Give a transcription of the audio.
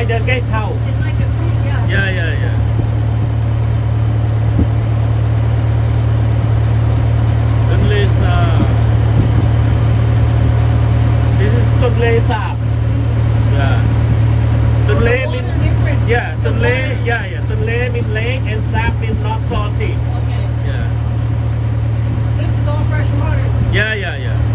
by the guest house. It's like a fruit, yeah. Yeah. Tunle Sap. This is Tunle Sap. Yeah. Oh, the Tunle water means different. yeah. The Tunle water. yeah. Tunle means lake and Sap means not salty. Okay. Yeah. This is all fresh water. Yeah.